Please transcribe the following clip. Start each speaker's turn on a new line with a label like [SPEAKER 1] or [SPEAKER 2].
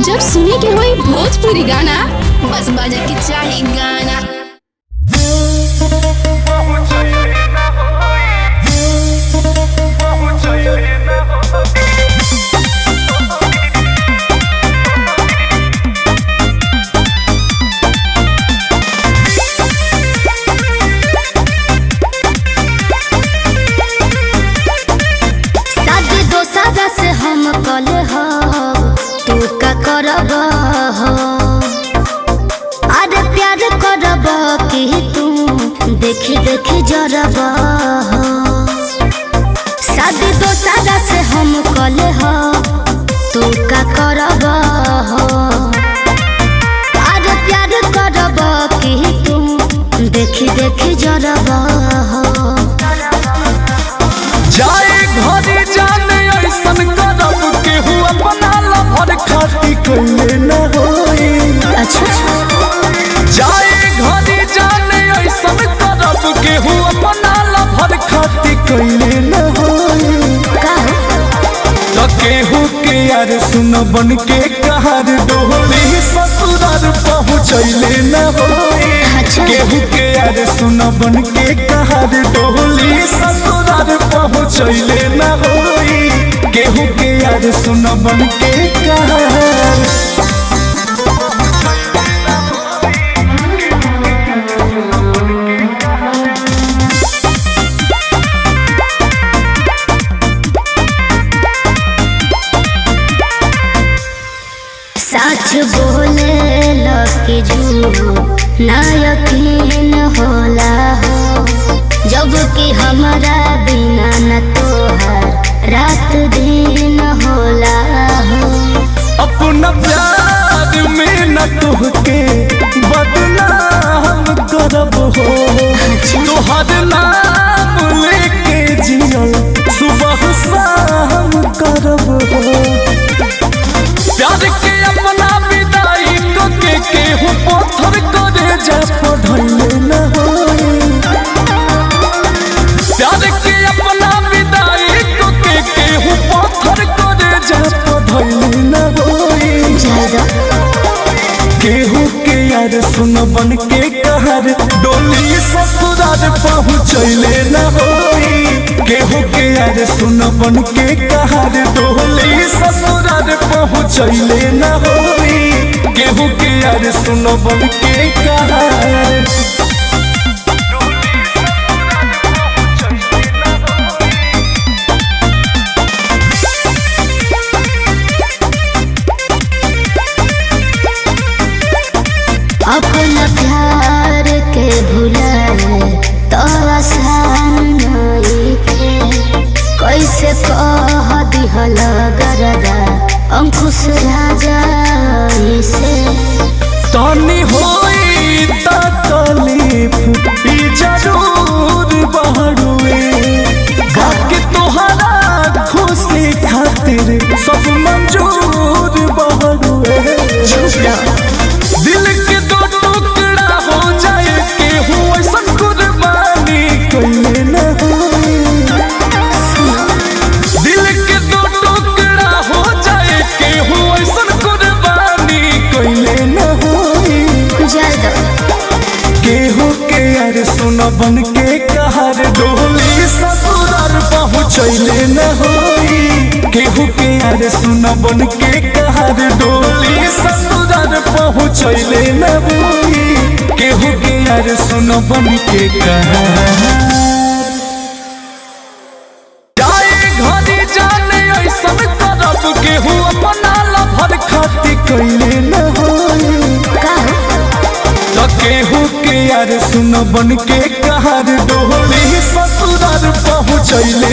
[SPEAKER 1] जब सुने के होई भोजपुरी गाना, बस बजे के चाही गाना।
[SPEAKER 2] से हम कले हो तू का करब हो, अरे प्यार करब कि तू देखी देखी जरब हो। शादी दोसरा से हम कले हो तू का करब हो, अरे प्यार करब कि तू देखी देखी जरब हो।
[SPEAKER 3] जाए घरे जाने ऐसन करब केहू अपना लभर खाती कइले न होई।
[SPEAKER 2] अच्छा
[SPEAKER 3] जाए घरे जाने ऐसन करब केहू अपना लभर खाती कइले न होई। तो केहू के यार सुन बन के कहर डोली ससुराल पहुँचैले न होई। केहू के यार सुन बन के कहर डोली ससुराल पहुँचैले न होई। केहू के यार सुन बन के कहर
[SPEAKER 2] सच बोले लकी झूठ ना यकीन होला हो, जब कि हमारा बिना न तोहार रात दिन होला हो।
[SPEAKER 3] अपना प्यार में न तुहके बदनाम करब हो, तोहर नाम लेके जियल सुबह शाम करब हो। प्यार के अपना विदाई को के केहू पत्थर करे जा पढ़ले न होई। प्यार के अपना विदाई को के केहू पत्थर करे जा पढ़ले न होई। केहू के यार सुन बन के कहर डोली ससुराल पहुँचैले न होई। केहू के यार सुन बन के कहर डोली ससुराल पहुँचैले न होई। केहू के यार सुन बन के कहर
[SPEAKER 2] अपना प्यार के भुलाए तो आसान नहीं थे, कैसे कह दिहल गरदा अंकुश राजा से।
[SPEAKER 3] तानी होई तकलीफ ई जरूर बहरुए, बाकी तोहरा खुशी खातिर सब मंजूर बहरुए। दिल के दो टुकड़ा हो जाए केहू ऐसन कुर्बानी कइले न होई। दिल के दो टुकड़ा हो जाए केहू ऐसन कुर्बानी कइले न होई। केहू के यार सुन बन के कहर डोली ससुराल पहुँचैले न होई। केहू के यार सुन बन के कहर डोली ससुराल पहुँचैले न होई। केहू के यार सुन बन के कहर जाए घरे जाने ऐसन करब केहू अपना लभर खाती कइले न होई। केहू के यार सुन बन के कहर डोली ससुराल पहुँचैले